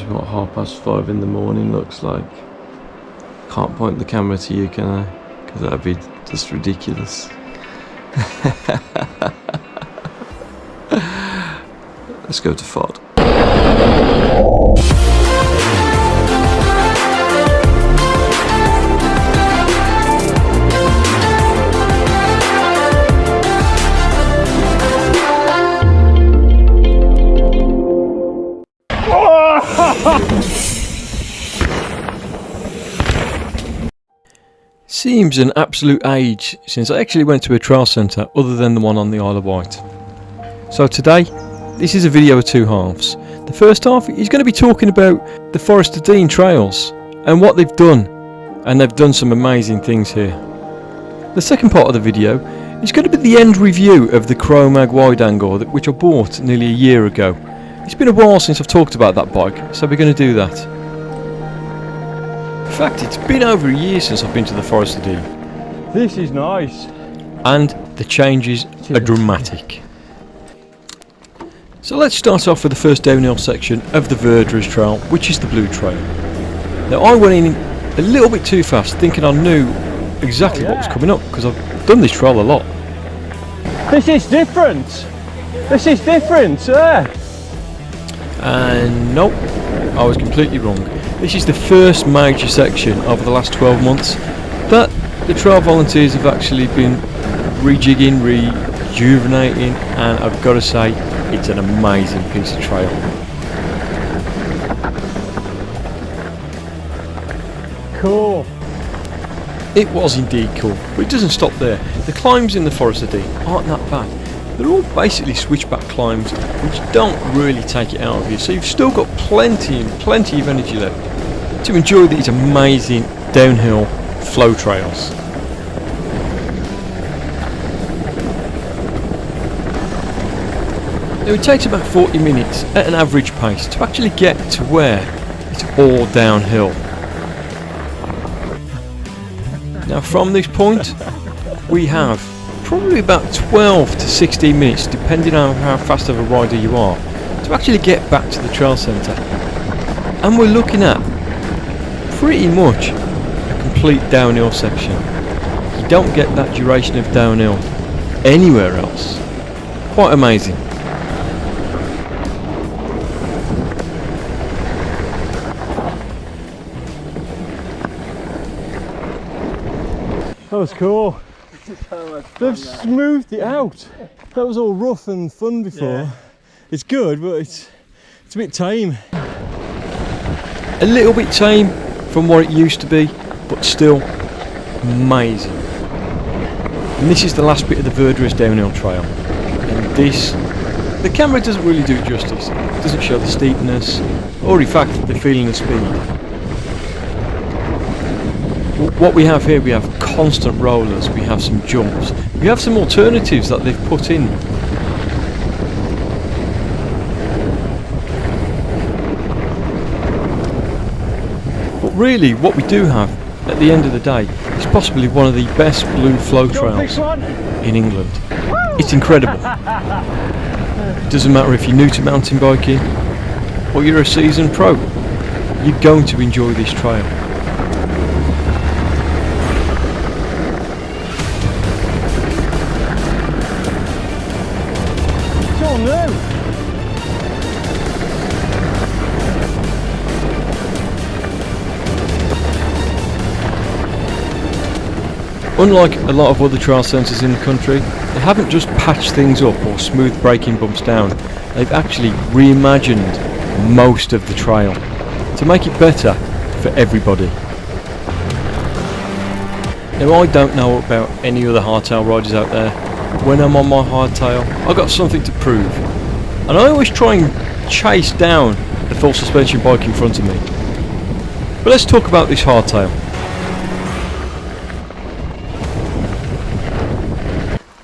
what 5:30 in the morning looks like. Can't point the camera to you, can I? Because that'd be just ridiculous. Let's go to FOD. Seems an absolute age since I actually went to a trial centre other than the one on the Isle of Wight. So today, this is a video of two halves. The first half is going to be talking about the Forest of Dean trails and what they've done, and they've done some amazing things here. The second part of the video is going to be the end review of the Chromag Wideangle, which I bought nearly a year ago. It's been a while since I've talked about that bike, so we're going to do that. In fact, it's been over a year since I've been to the Forest of Dean. This is nice. And the changes are dramatic. So let's start off with the first downhill section of the Verge trail, which is the Blue Trail. Now I went in a little bit too fast, thinking I knew exactly what was coming up, because I've done this trail a lot. This is different. This is different, And nope, I was completely wrong. This is the first major section over the last 12 months that the trail volunteers have actually been rejigging, rejuvenating, and I've got to say, it's an amazing piece of trail. Cool. It was indeed cool, but it doesn't stop there. The climbs in the Forest of Dean aren't that bad. They're all basically switchback climbs which don't really take it out of you, so you've still got plenty of energy left to enjoy these amazing downhill flow trails. Now it takes about 40 minutes at an average pace to actually get to where it's all downhill. Now from this point we have probably about 12 to 16 minutes, depending on how fast of a rider you are, to actually get back to the trail centre. And we're looking at pretty much a complete downhill section. You don't get that duration of downhill anywhere else. Quite amazing. That was cool. They've smoothed it out. That was all rough and fun before. Yeah. It's good, but it's a bit tame. A little bit tame from what it used to be, but still amazing. And this is the last bit of the Verge downhill trail. And this, the camera doesn't really do it justice. It doesn't show the steepness, or in fact the feeling of speed. What we have here, we have constant rollers, we have some jumps, we have some alternatives that they've put in. But really what we do have at the end of the day is possibly one of the best blue flow trails in England. It's incredible. It doesn't matter if you're new to mountain biking or you're a seasoned pro, you're going to enjoy this trail. Unlike a lot of other trail centres in the country, they haven't just patched things up or smoothed braking bumps down, they've actually reimagined most of the trail to make it better for everybody. Now I don't know about any other hardtail riders out there. When I'm on my hardtail, I've got something to prove, and I always try and chase down the full suspension bike in front of me. But let's talk about this hardtail.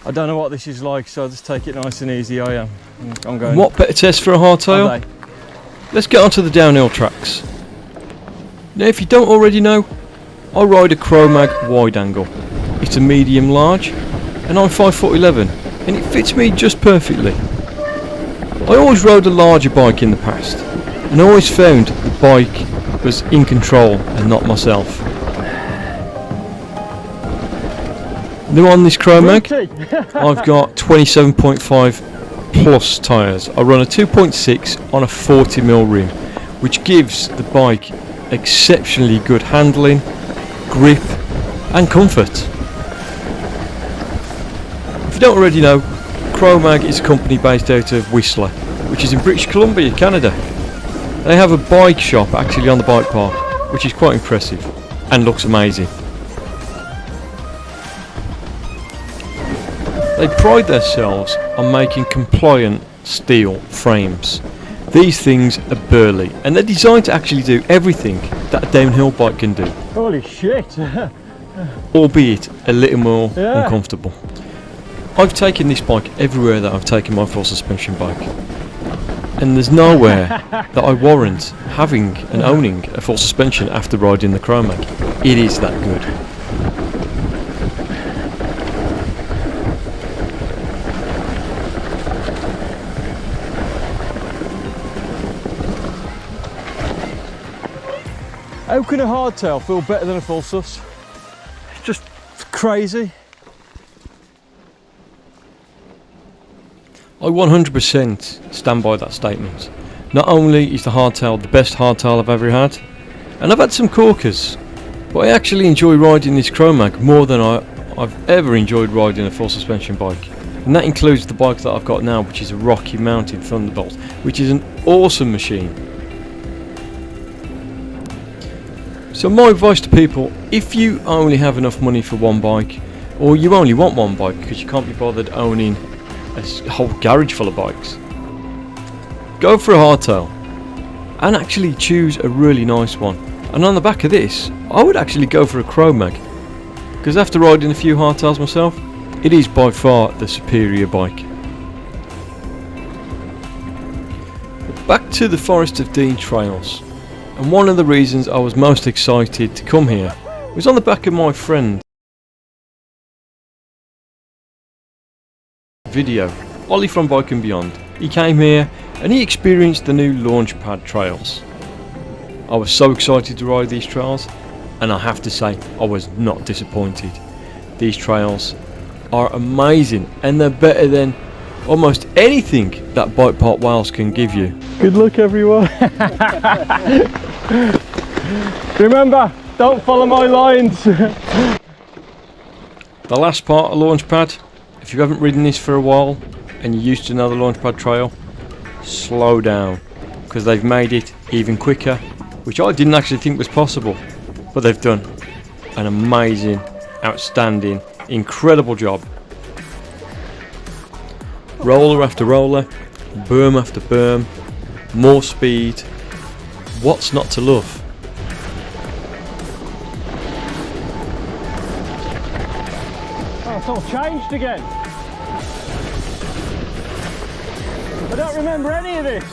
I don't know what this is like, so I'll just take it nice and easy. I'm going. What better test for a hardtail? Let's get onto the downhill tracks. Now if you don't already know, I ride a Chromag Wideangle. It's a medium large and I'm 5'11", and it fits me just perfectly. I always rode a larger bike in the past, and I always found the bike was in control and not myself. Now on this Chromag, I've got 27.5 plus tyres. I run a 2.6 on a 40mm rim, which gives the bike exceptionally good handling, grip and comfort. If you don't already know, Chromag is a company based out of Whistler, which is in British Columbia, Canada. They have a bike shop actually on the bike park, which is quite impressive and looks amazing. They pride themselves on making compliant steel frames. These things are burly and they're designed to actually do everything that a downhill bike can do. Holy shit! Albeit a little more uncomfortable. I've taken this bike everywhere that I've taken my full suspension bike, and there's nowhere that I warrant having and owning a full suspension after riding the Chromag. It is that good. How can a hardtail feel better than a full sus? It's just crazy. I 100% stand by that statement. Not only is the hardtail the best hardtail I've ever had, and I've had some corkers, but I actually enjoy riding this Chromag more than I've ever enjoyed riding a full suspension bike. And that includes the bike that I've got now, which is a Rocky Mountain Thunderbolt, which is an awesome machine. So my advice to people, if you only have enough money for one bike, or you only want one bike because you can't be bothered owning a whole garage full of bikes, go for a hardtail and actually choose a really nice one. And on the back of this, I would actually go for a Chromag, because after riding a few hardtails myself, it is by far the superior bike. But back to the Forest of Dean trails. And one of the reasons I was most excited to come here was on the back of my friend video, Ollie from Bike and Beyond. He came here and he experienced the new Launchpad trails. I was so excited to ride these trails, and I have to say I was not disappointed. These trails are amazing and they're better than almost anything that Bike Park Wales can give you. Good luck everyone. Remember, don't follow my lines. The last part of Launchpad, if you haven't ridden this for a while and you're used to another Launchpad trail, slow down, because they've made it even quicker, which I didn't actually think was possible, but they've done an amazing, outstanding, incredible job. Roller after roller, berm after berm, more speed. What's not to love? Oh, it's all changed again. I don't remember any of this.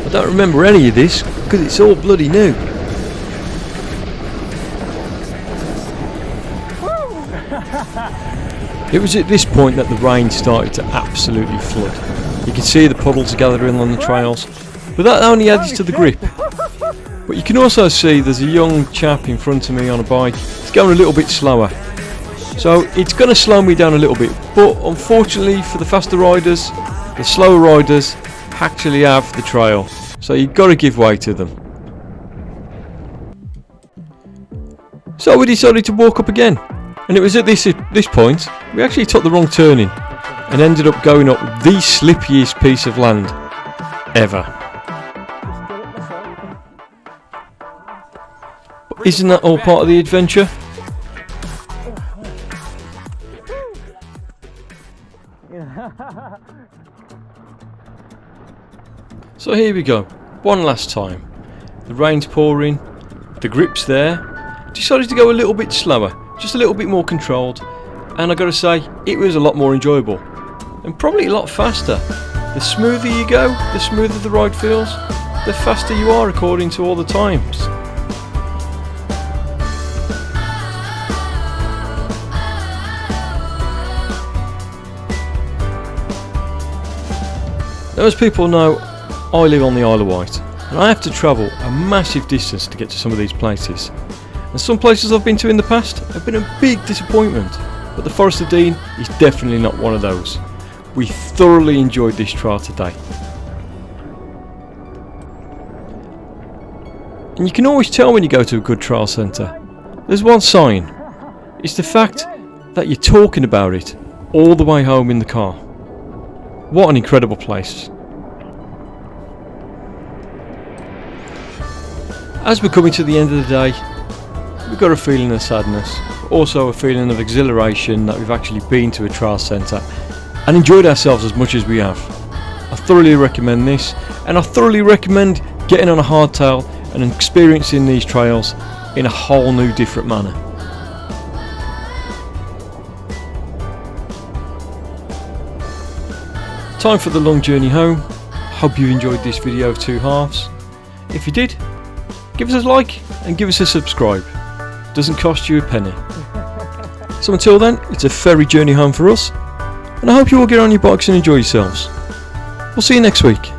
I don't remember any of this because it's all bloody new. It was at this point that the rain started to absolutely flood. You can see the puddles gathering on the trails, but that only adds to the grip. But you can also see there's a young chap in front of me on a bike. It's going a little bit slower, so it's going to slow me down a little bit, but unfortunately for the faster riders, the slower riders actually have the trail, so you've got to give way to them. So we decided to walk up again, and it was at this point we actually took the wrong turning and ended up going up the slippiest piece of land ever. But isn't that all part of the adventure? So here we go, one last time. The rain's pouring, the grip's there. Decided to go a little bit slower, just a little bit more controlled, and I gotta say, it was a lot more enjoyable and probably a lot faster. The smoother you go, the smoother the ride feels, the faster you are according to all the times. Now, as people know, I live on the Isle of Wight, and I have to travel a massive distance to get to some of these places. And some places I've been to in the past have been a big disappointment, but the Forest of Dean is definitely not one of those. We thoroughly enjoyed this trail today. And you can always tell when you go to a good trail centre. There's one sign. It's the fact that you're talking about it all the way home in the car. What an incredible place. As we're coming to the end of the day, we've got a feeling of sadness, but also a feeling of exhilaration that we've actually been to a trail centre and enjoyed ourselves as much as we have. I thoroughly recommend this, and I thoroughly recommend getting on a hardtail and experiencing these trails in a whole new different manner. Time for the long journey home. Hope you enjoyed this video of 2 halves. If you did, give us a like and give us a subscribe. Doesn't cost you a penny. So until then, it's a ferry journey home for us, and I hope you all get on your bikes and enjoy yourselves. We'll see you next week.